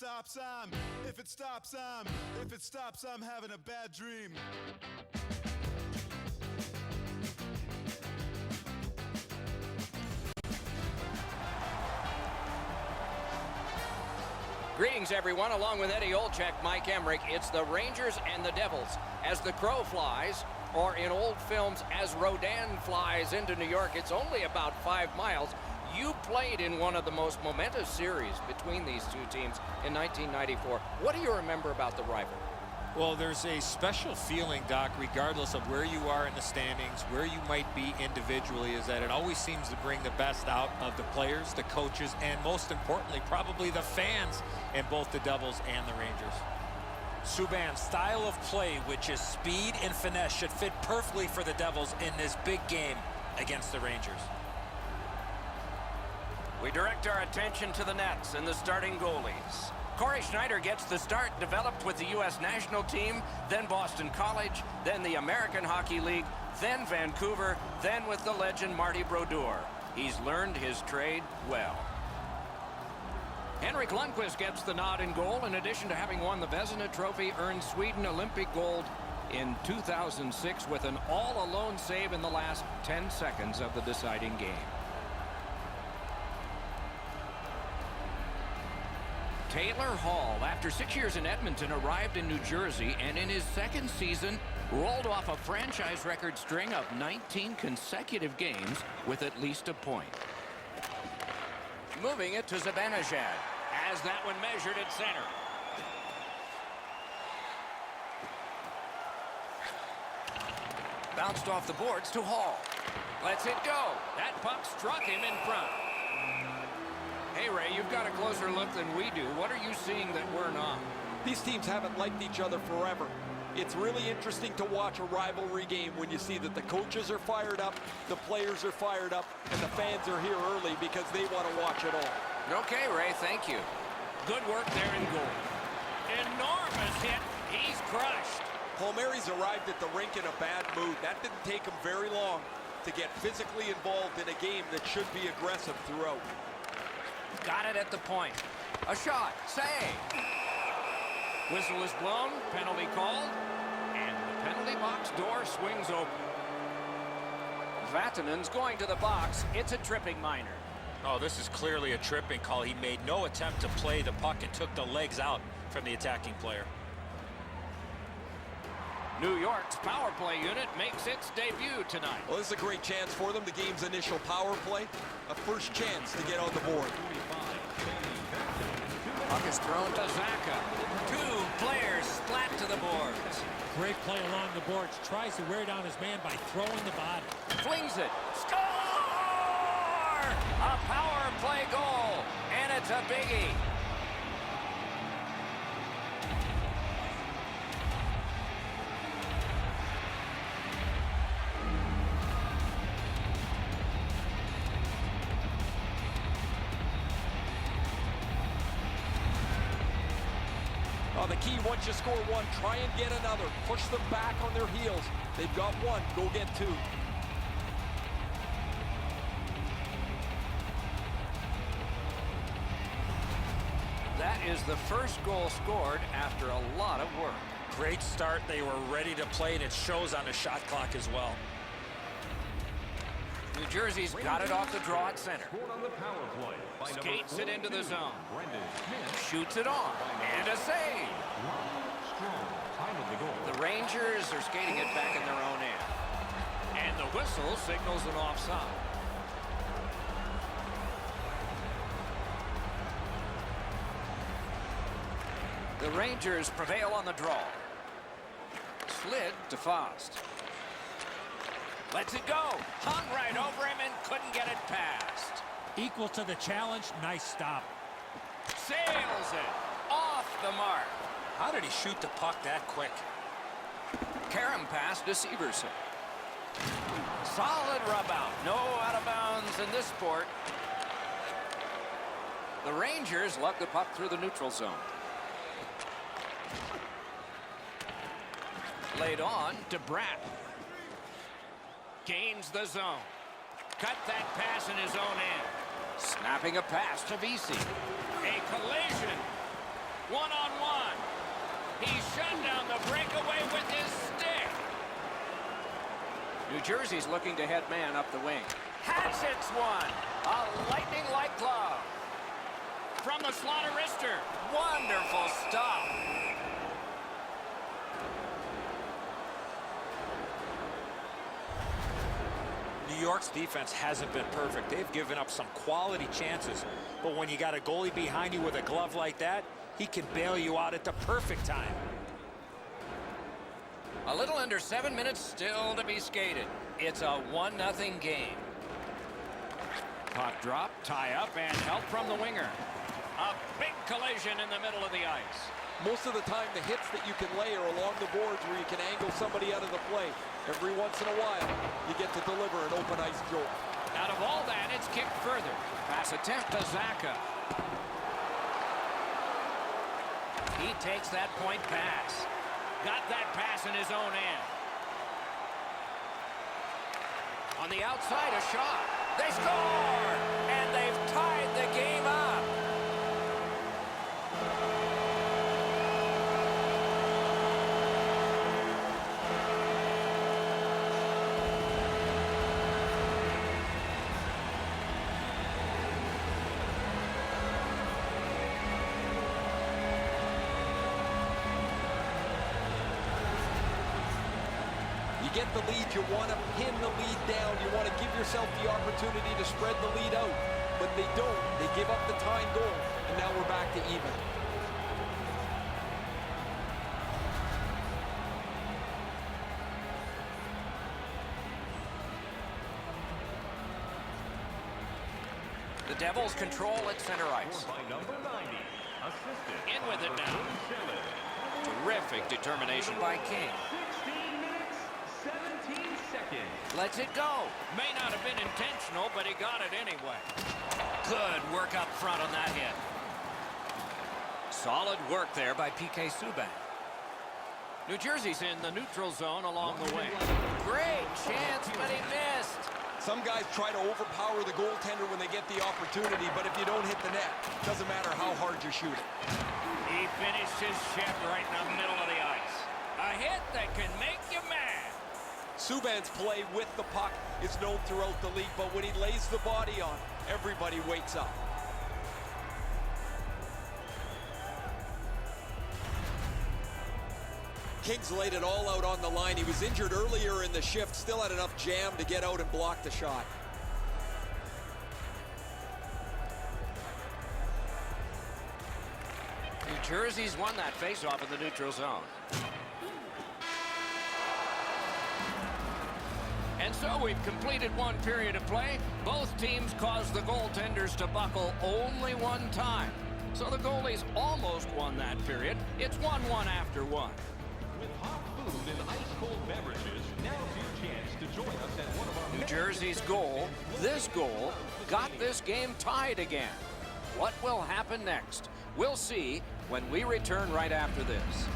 stops, if it stops, if it stops, I'm having a bad dream. Greetings, everyone. Along with Eddie Olczyk, Mike Emrick, it's the Rangers and the Devils. As the crow flies, or in old films, as Rodin flies into New York, it's only about 5 miles. You played in one of the most momentous series between these two teams in 1994. What do you remember about the rivalry? Well, there's a special feeling, Doc, regardless of where you are in the standings, where you might be individually, is that it always seems to bring the best out of the players, the coaches, and most importantly, probably the fans in both the Devils and the Rangers. Subban's style of play, which is speed and finesse, should fit perfectly for the Devils in this big game against the Rangers. We direct our attention to the nets and the starting goalies. Corey Schneider gets the start, developed with the U.S. national team, then Boston College, then the American Hockey League, then Vancouver, then with the legend Marty Brodeur. He's learned his trade well. Henrik Lundqvist gets the nod in goal. In addition to having won the Vezina Trophy, earned Sweden Olympic gold in 2006 with an all-alone save in the last 10 seconds of the deciding game. Taylor Hall, after 6 years in Edmonton, arrived in New Jersey and in his second season rolled off a franchise record string of 19 consecutive games with at least a point. Moving it to Zibanejad as that one measured at center. Bounced off the boards to Hall. Lets it go. That puck struck him in front. Hey, Ray, you've got a closer look than we do. What are you seeing that we're not? These teams haven't liked each other forever. It's really interesting to watch a rivalry game when you see that the coaches are fired up, the players are fired up, and the fans are here early because they want to watch it all. Okay, Ray, thank you. Good work there in goal. Enormous hit. He's crushed. Palmieri's arrived at the rink in a bad mood. That didn't take him very long to get physically involved in a game that should be aggressive throughout. Got it at the point. A shot. Save. Whistle is blown. Penalty called. And the penalty box door swings open. Vatanen's going to the box. It's a tripping minor. Oh, this is clearly a tripping call. He made no attempt to play the puck and took the legs out from the attacking player. New York's power play unit makes its debut tonight. Well, this is a great chance for them. The game's initial power play. A first chance to get on the board. Puck is thrown to Zacha. Two players splat to the boards. Great play along the boards. Tries to wear down his man by throwing the body. Flings it. Score! A power play goal. And it's a biggie. The key, once you score one, try and get another. Push them back on their heels. They've got one, go get two. That is the first goal scored after a lot of work. Great start. They were ready to play, and it shows on the shot clock as well. New Jersey's got it off the draw at center. Skates it into the zone. Shoots it on. And a save. The Rangers are skating it back in their own end. And the whistle signals an offside. The Rangers prevail on the draw. Slid to Fost. Lets it go. Hung right over him and couldn't get it past. Equal to the challenge. Nice stop. Sails it. Off the mark. How did he shoot the puck that quick? Karam pass to Severson. Solid rub out. No out of bounds in this sport. The Rangers lug the puck through the neutral zone. Laid on to Bratt. Gains the zone. Cut that pass in his own end. Snapping a pass to Vesey. A collision. One-on-one. He shut down the breakaway with his stick. New Jersey's looking to head man up the wing. Has hits one. A lightning-like glove. From the slaughter wrister. Wonderful stop. New York's defense hasn't been perfect. They've given up some quality chances. But when you got a goalie behind you with a glove like that, he can bail you out at the perfect time. A little under 7 minutes still to be skated. It's a 1-0 game. Puck drop, tie up, and help from the winger. A big collision in the middle of the ice. Most of the time, the hits that you can lay are along the boards where you can angle somebody out of the play. Every once in a while, you get to deliver an open ice jolt. Out of all that, it's kicked further. Pass attempt to Zacha. He takes that point pass. Got that pass in his own end. On the outside, a shot. They score! And they've tied the game up. Get the lead, you want to pin the lead down. You want to give yourself the opportunity to spread the lead out. But they don't. They give up the tying goal, and now we're back to even. The Devils control at center ice. In with it now. Terrific determination by King. Lets it go. May not have been intentional, but he got it anyway. Good work up front on that hit. Solid work there by P.K. Subban. New Jersey's in the neutral zone along the wing. Great chance, but he missed. Some guys try to overpower the goaltender when they get the opportunity, but if you don't hit the net, it doesn't matter how hard you shoot it. He finished his check right in the middle of the ice. A hit that can make you mad. Subban's play with the puck is known throughout the league, but when he lays the body on, everybody wakes up. Kings laid it all out on the line. He was injured earlier in the shift, still had enough jam to get out and block the shot. New Jersey's won that faceoff in the neutral zone. And so we've completed one period of play. Both teams caused the goaltenders to buckle only one time. So the goalies almost won that period. It's 1-1 after one. With hot food and ice-cold beverages, now's your chance to join us at one of our... New Jersey's goal, this goal, got this game tied again. What will happen next? We'll see when we return right after this.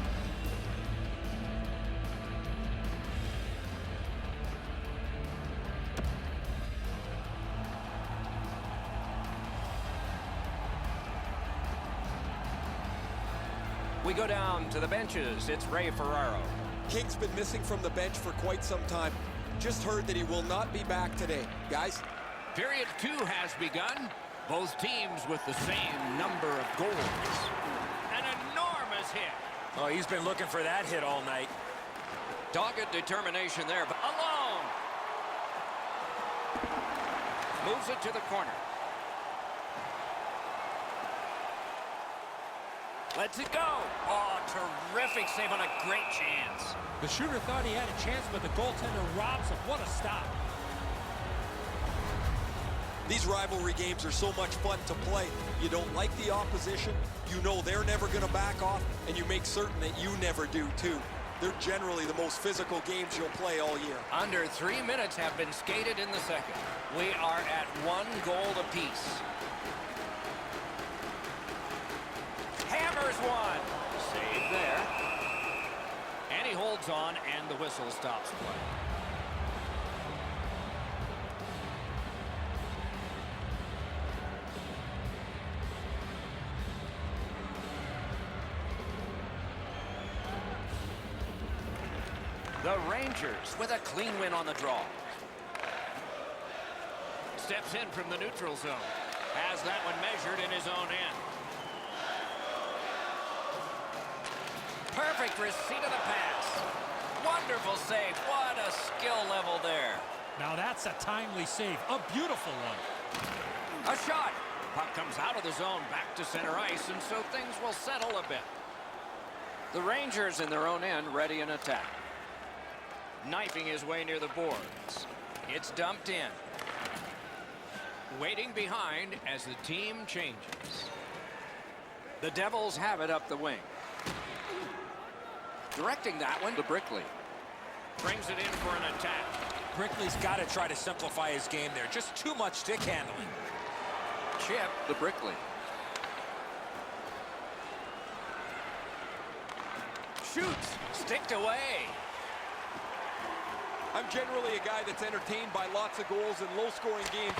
We go down to the benches. It's Ray Ferraro. King's been missing from the bench for quite some time. Just heard that he will not be back today. Guys? Period 2 has begun. Both teams with the same number of goals. An enormous hit. Oh, he's been looking for that hit all night. Dogged determination there, but alone. Moves it to the corner. Lets it go. Oh, terrific save on a great chance. The shooter thought he had a chance, but the goaltender robs him. What a stop. These rivalry games are so much fun to play. You don't like the opposition, you know they're never going to back off, and you make certain that you never do too. They're generally the most physical games you'll play all year. Under 3 minutes have been skated in the second. We are at 1 goal apiece. Hammers one. Save there. And he holds on, and the whistle stops play. The Rangers with a clean win on the draw. Steps in from the neutral zone. Has that one measured in his own end. Perfect receipt of the pass. Wonderful save. What a skill level there. Now that's a timely save. A beautiful one. A shot. Puck comes out of the zone back to center ice, and so things will settle a bit. The Rangers in their own end ready in attack. Knifing his way near the boards. It's dumped in. Waiting behind as the team changes. The Devils have it up the wing. Directing that one to Brickley. Brings it in for an attack. Brickley's got to try to simplify his game there. Just too much stick handling. Chip to Brickley. Shoots. Sticked away. I'm generally a guy that's entertained by lots of goals, and low-scoring games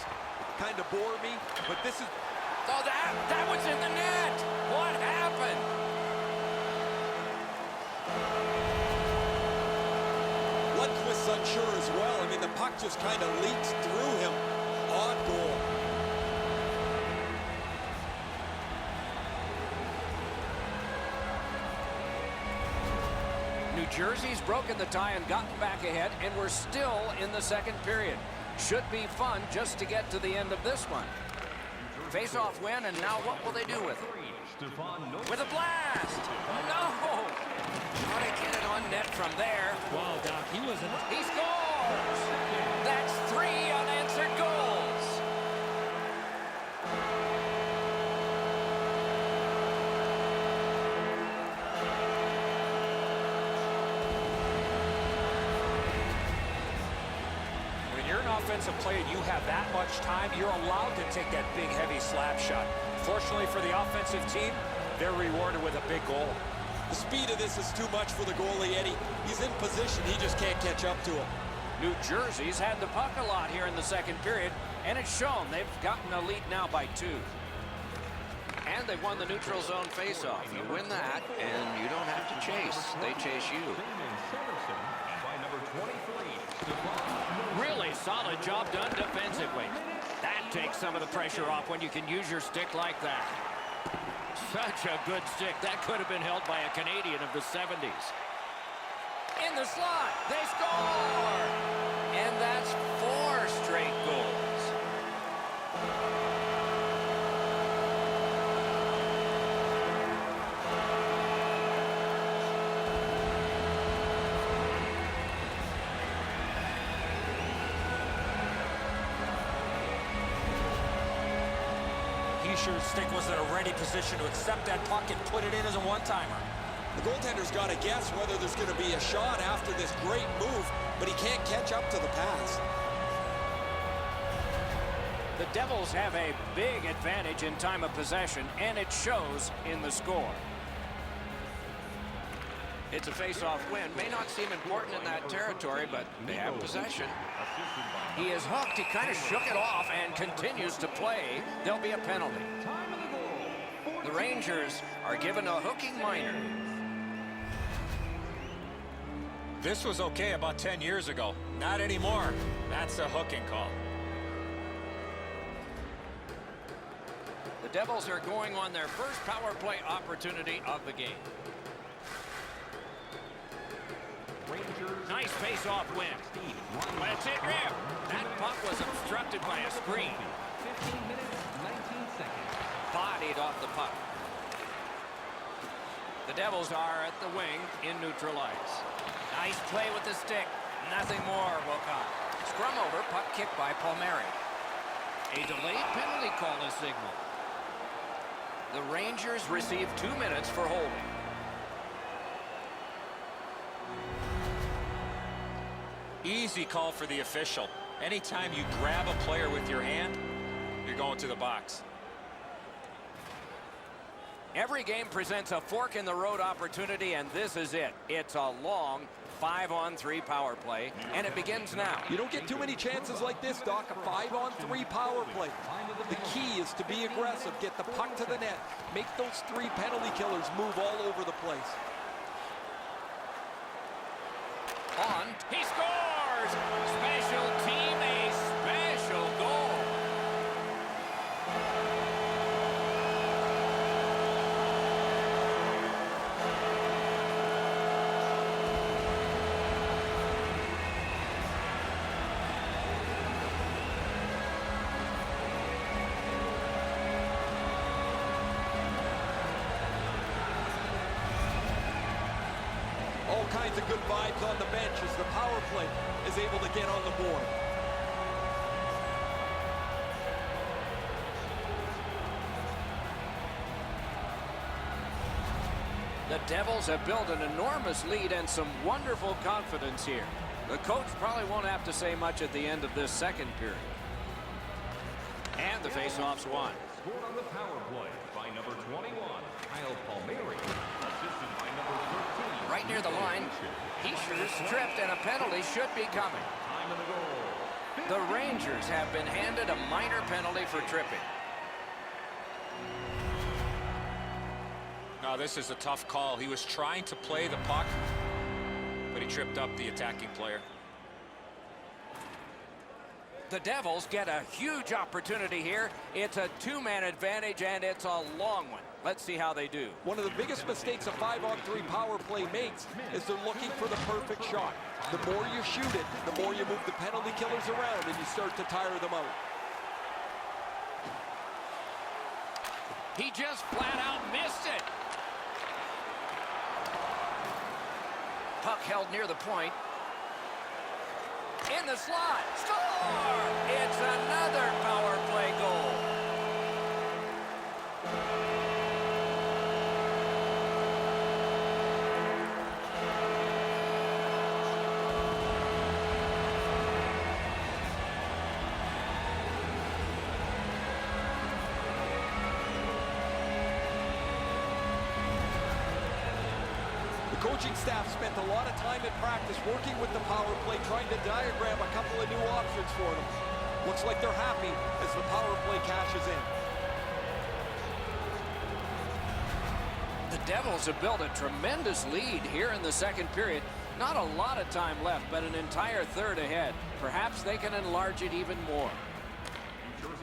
kind of bore me, but this is... Oh, that was in the net. What happened? Lundqvist's unsure as well. I mean, the puck just kind of leaks through him. Odd goal. New Jersey's broken the tie and gotten back ahead, and we're still in the second period. Should be fun just to get to the end of this one. Face-off win, and now what will they do with it? With a blast! No! How to get it on net from there. Wow, Doc, he was in... He scores! That's 3 unanswered goals. When you're an offensive player and you have that much time, you're allowed to take that big, heavy slap shot. Fortunately for the offensive team, they're rewarded with a big goal. The speed of this is too much for the goalie, Eddie. He's in position. He just can't catch up to him. New Jersey's had the puck a lot here in the second period, and it's shown they've gotten a lead now by 2. And they've won the neutral zone faceoff. You win that, and you don't have to chase. They chase you. Really solid job done defensively. That takes some of the pressure off when you can use your stick like that. Such a good stick. That could have been held by a Canadian of the 70s. In the slot, they score! And that's 4 straight goals. Hischier's stick was in a ready position to accept that puck and put it in as a one-timer. The goaltender's got to guess whether there's going to be a shot after this great move, but he can't catch up to the pass. The Devils have a big advantage in time of possession, and it shows in the score. It's a face-off win. May not seem important in that territory, but they have possession. He is hooked. He kind of shook it off and continues to play. There'll be a penalty. The Rangers are given a hooking minor. This was okay about 10 years ago. Not anymore. That's a hooking call. The Devils are going on their first power play opportunity of the game. Nice face-off win. Let's it rip. That puck was obstructed by a screen. 15 minutes, 19 seconds. Bodied off the puck. The Devils are at the wing in neutral ice. Nice play with the stick. Nothing more will come. Scrum over, puck kicked by Palmieri. A delayed penalty call is signaled. The Rangers receive 2 minutes for holding. Easy call for the official. Anytime you grab a player with your hand, you're going to the box. Every game presents a fork-in-the-road opportunity, and this is it. It's a long 5-on-3 power play, and it begins now. You don't get too many chances like this, Doc. A 5-on-3 power play. The key is to be aggressive, get the puck to the net, make those 3 penalty killers move all over the place. On. He scores! Special team, a special goal. All kinds of good vibes on the bench as the power play is able to get on the board. The Devils have built an enormous lead and some wonderful confidence here. The coach probably won't have to say much at the end of this second period. And the faceoff's won. Scored on the power play by number 21, Kyle Palmieri. Assisted by number 13. Right near the line, Heischer's tripped and a penalty should be coming. Time of the goal. The Rangers have been handed a minor penalty for tripping. No, this is a tough call. He was trying to play the puck, but he tripped up the attacking player. The Devils get a huge opportunity here. It's a two-man advantage, and it's a long one. Let's see how they do. One of the biggest mistakes a 5-on-3 power play makes is they're looking for the perfect shot. The more you shoot it, the more you move the penalty killers around and you start to tire them out. He just flat out missed it. Puck held near the point. In the slot. Score! It's another power play goal. The coaching staff spent a lot of time in practice working with the power play, trying to diagram a couple of new options for them. Looks like they're happy as the power play cashes in. The Devils have built a tremendous lead here in the second period. Not a lot of time left, but an entire third ahead. Perhaps they can enlarge it even more.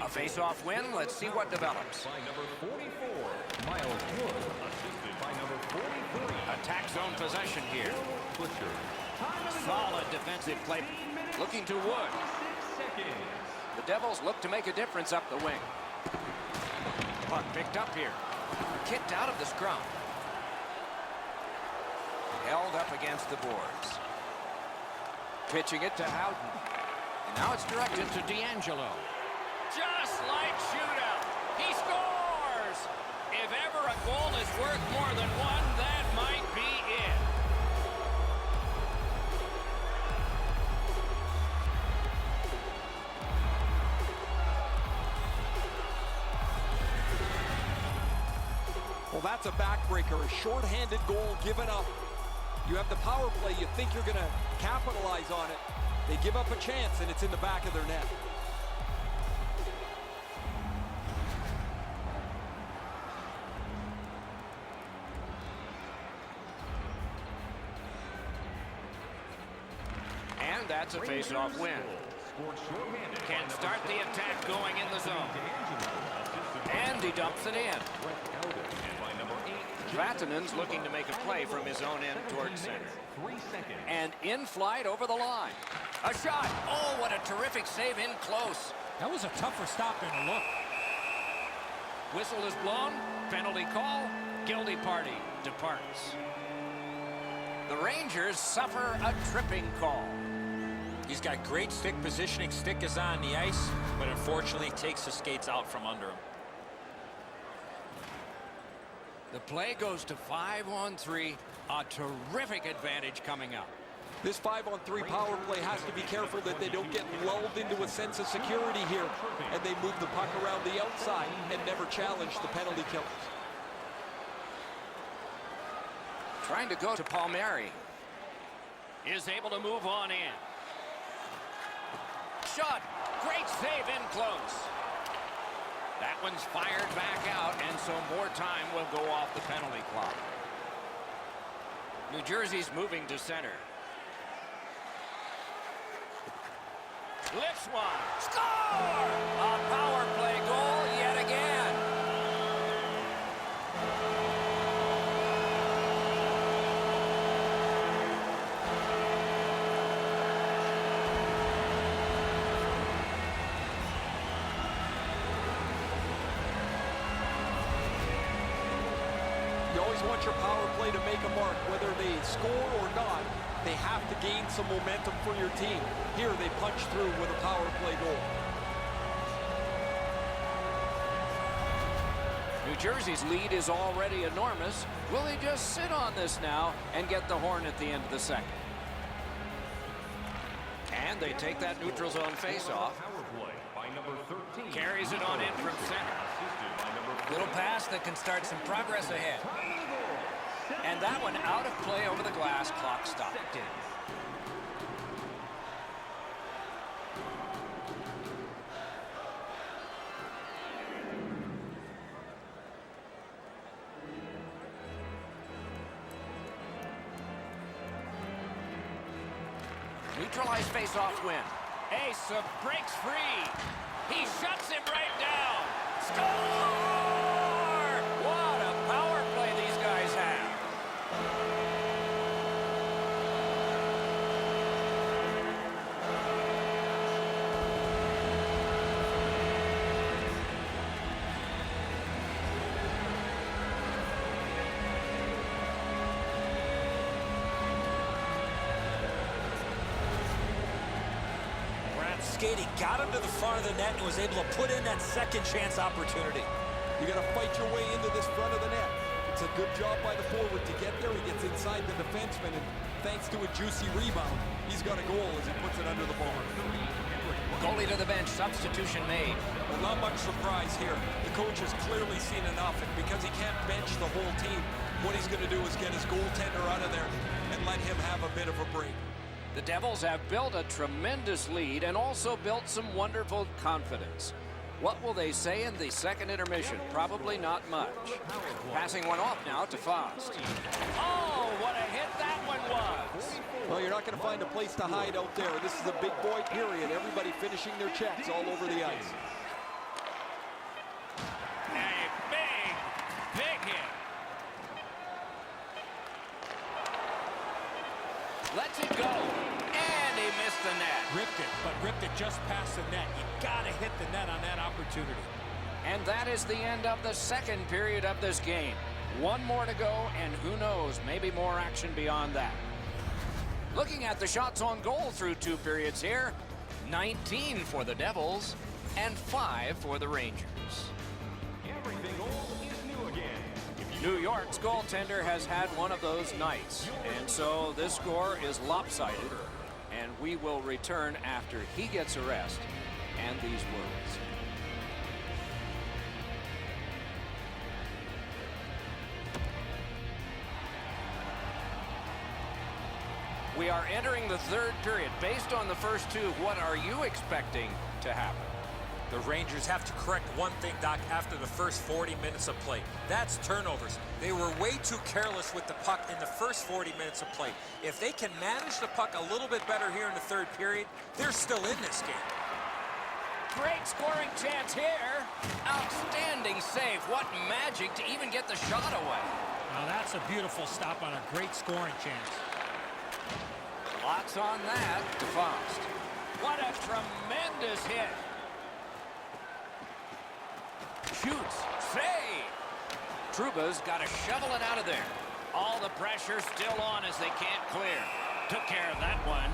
A face-off win. Let's see what develops. By number 44, Miles Wood. Assisted by number 43. Attack zone possession here. Butcher. Solid defensive play. Looking to Wood. 6 seconds. The Devils look to make a difference up the wing. Puck picked up here. Kicked out of the scrum. Held up against the boards. Pitching it to Howden. And now it's directed to D'Angelo. Just like shootout. He scores! If ever a goal is worth more than one, that might be it. Well, that's a backbreaker, a shorthanded goal given up. You have the power play, you think you're going to capitalize on it. They give up a chance, and it's in the back of their net. And that's a face-off win. Scored shorthanded. Can start the attack going in the zone. And he dumps it in. And by number 8, Vatanen's looking to make a play from his own end towards center. 3 seconds. And in flight over the line. A shot. Oh, what a terrific save in close. That was a tougher stop than a look. Whistle is blown. Penalty call. Guilty party departs. The Rangers suffer a tripping call. He's got great stick positioning. Stick is on the ice, but unfortunately takes the skates out from under him. The play goes to 5-on-3. A terrific advantage coming up. This 5-on-3 power play has to be careful that they don't get lulled into a sense of security here, and they move the puck around the outside and never challenge the penalty killers. Trying to go to Palmieri. Is able to move on in. Shot. Great save in close. That one's fired back out, and so more time will go off the penalty clock. New Jersey's moving to center. Lifts one. Score! A power play goal yet again. You always want your power play to make a mark, whether they score or not. They have to gain some momentum for your team. Here they punch through with a power play goal. New Jersey's lead is already enormous. Will they just sit on this now and get the horn at the end of the second? And they take that neutral zone face-off. Power play by number 13. Carries it on in from center. Assisted by number Little pass that can start some progress ahead. And that one out of play over the glass. Clock stopped. Neutralized face-off win. Ace breaks free. He shuts him right down. Score! What a power play these guys have. Skating got him to the front of the net and was able to put in that second chance opportunity. You got to fight your way into this front of the net. It's a good job by the forward to get there. He gets inside the defenseman, and thanks to a juicy rebound, he's got a goal as he puts it under the bar. Goalie to the bench. Substitution made. Well, not much surprise here. The coach has clearly seen enough, and because he can't bench the whole team, what he's going to do is get his goaltender out of there and let him have a bit of a break. The Devils have built a tremendous lead and also built some wonderful confidence. What will they say in the second intermission? Probably not much. Passing one off now to Fost. Oh, what a hit that one was! Well, you're not going to find a place to hide out there. This is a big boy period. Everybody finishing their checks all over the ice. A big hit. Lets it go. And he missed the net. Ripped it, but ripped it just past the net. You gotta hit the net on that opportunity. And that is the end of the second period of this game. One more to go, and who knows, maybe more action beyond that. Looking at the shots on goal through 2 periods here, 19 for the Devils and 5 for the Rangers. Everything old is new again. New York's goaltender has had one of those nights, and so this score is lopsided, and we will return after he gets a rest and these words. We are entering the third period. Based on the first 2, what are you expecting to happen? The Rangers have to correct one thing, Doc, after the first 40 minutes of play. That's turnovers. They were way too careless with the puck in the first 40 minutes of play. If they can manage the puck a little bit better here in the third period, they're still in this game. Great scoring chance here. Outstanding save. What magic to even get the shot away. Now that's a beautiful stop on a great scoring chance. Lots on that to Fost. What a tremendous hit. Shoots. Save. Trouba's got to shovel it out of there. All the pressure still on as they can't clear. Took care of that one.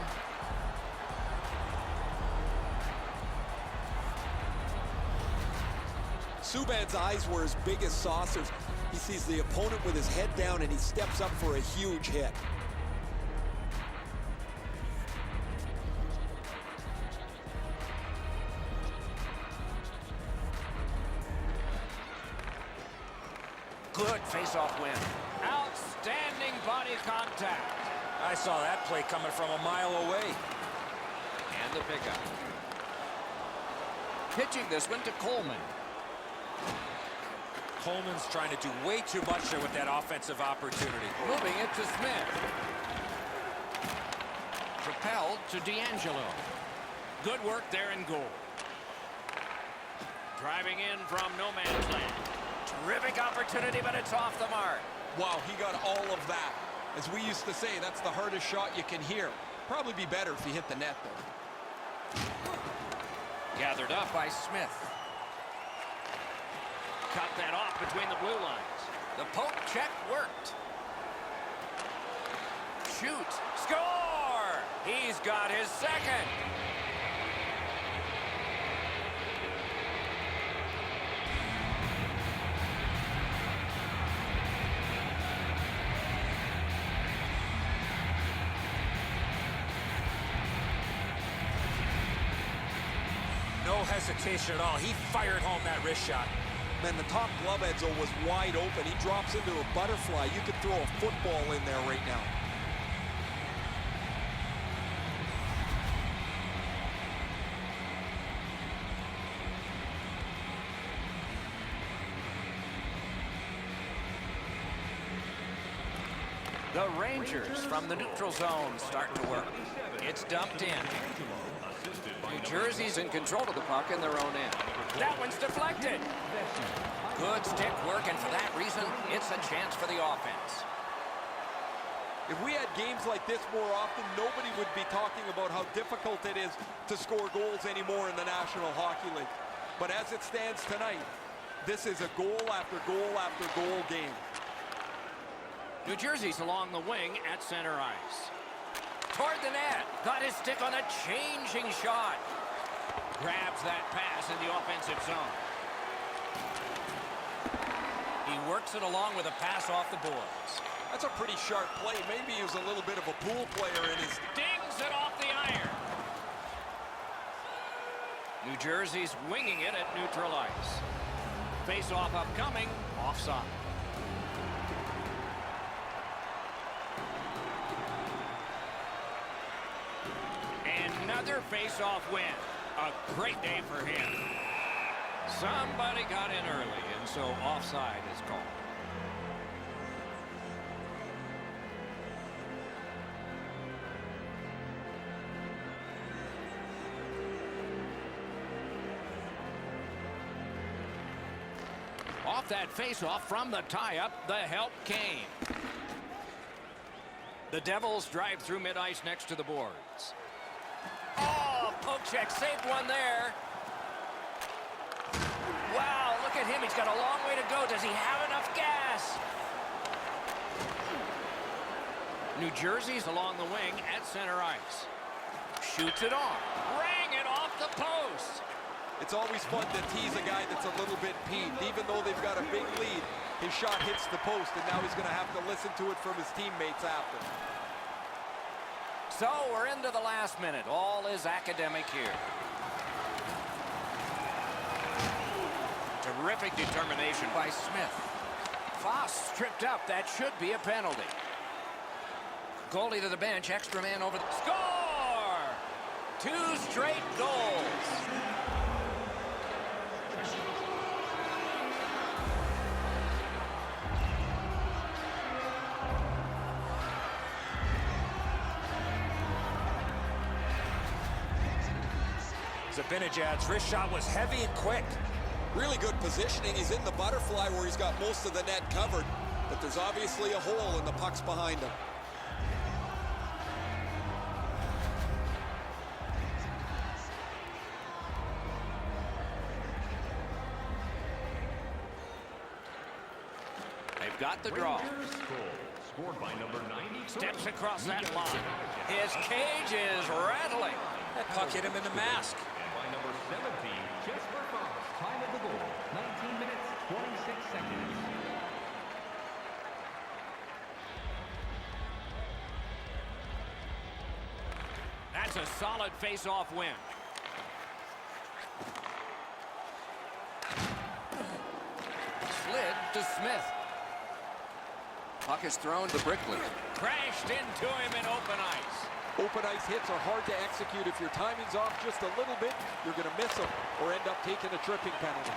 Subban's eyes were as big as saucers. He sees the opponent with his head down, and he steps up for a huge hit. Good face-off win. Outstanding body contact. I saw that play coming from a mile away. And the pickup. Pitching this one to Coleman. Coleman's trying to do way too much there with that offensive opportunity. Moving it to Smith. Propelled to D'Angelo. Good work there in goal. Driving in from no man's land. Terrific opportunity, but it's off the mark. Wow, he got all of that. As we used to say, that's the hardest shot you can hear. Probably be better if he hit the net, though. Gathered up by Smith. Cut that off between the blue lines. The poke check worked. Shoot. Score! He's got his second. No hesitation at all. He fired home that wrist shot. Man, the top glove, Edzo, was wide open. He drops into a butterfly. You could throw a football in there right now. The Rangers from the neutral zone start to work. It's dumped in. New Jersey's in control of the puck in their own end. That one's deflected. Good stick work, and for that reason, it's a chance for the offense. If we had games like this more often, nobody would be talking about how difficult it is to score goals anymore in the National Hockey League. But as it stands tonight, this is a goal after goal after goal game. New Jersey's along the wing at center ice. Toward the net. Got his stick on a changing shot. Grabs that pass in the offensive zone. He works it along with a pass off the boards. That's a pretty sharp play. Maybe he was a little bit of a pool player in his... Dings it off the iron. New Jersey's winging it at neutral ice. Face-off upcoming. Offside. Another face-off win. A great day for him. Somebody got in early, and so offside is called. Off that face-off from the tie-up, the help came. The Devils drive through mid-ice next to the boards. Oh, poke check, saved one there. Wow, look at him. He's got a long way to go. Does he have enough gas? New Jersey's along the wing at center ice. Shoots it on. Rang it off the post. It's always fun to tease a guy that's a little bit peeved. Even though they've got a big lead, his shot hits the post, and now he's going to have to listen to it from his teammates after. So we're into the last minute. All is academic here. Terrific determination by Smith. Foss stripped up. That should be a penalty. Goalie to the bench. Extra man over the... Score! 2 straight goals. Zibanejad's wrist shot was heavy and quick. Really good positioning. He's in the butterfly where he's got most of the net covered, but there's obviously a hole and the puck's behind him. They've got the draw. Scored by number 90. Steps across that line. His cage is rattling. That puck hit him in the mask. And by number 17, Jesper Fox. Time of the goal, 19 minutes, 26 seconds. That's a solid face-off win. Slid to Smith. Puck is thrown to Brickley. Crashed into him in open ice. Open ice hits are hard to execute. If your timing's off just a little bit, you're going to miss them or end up taking a tripping penalty.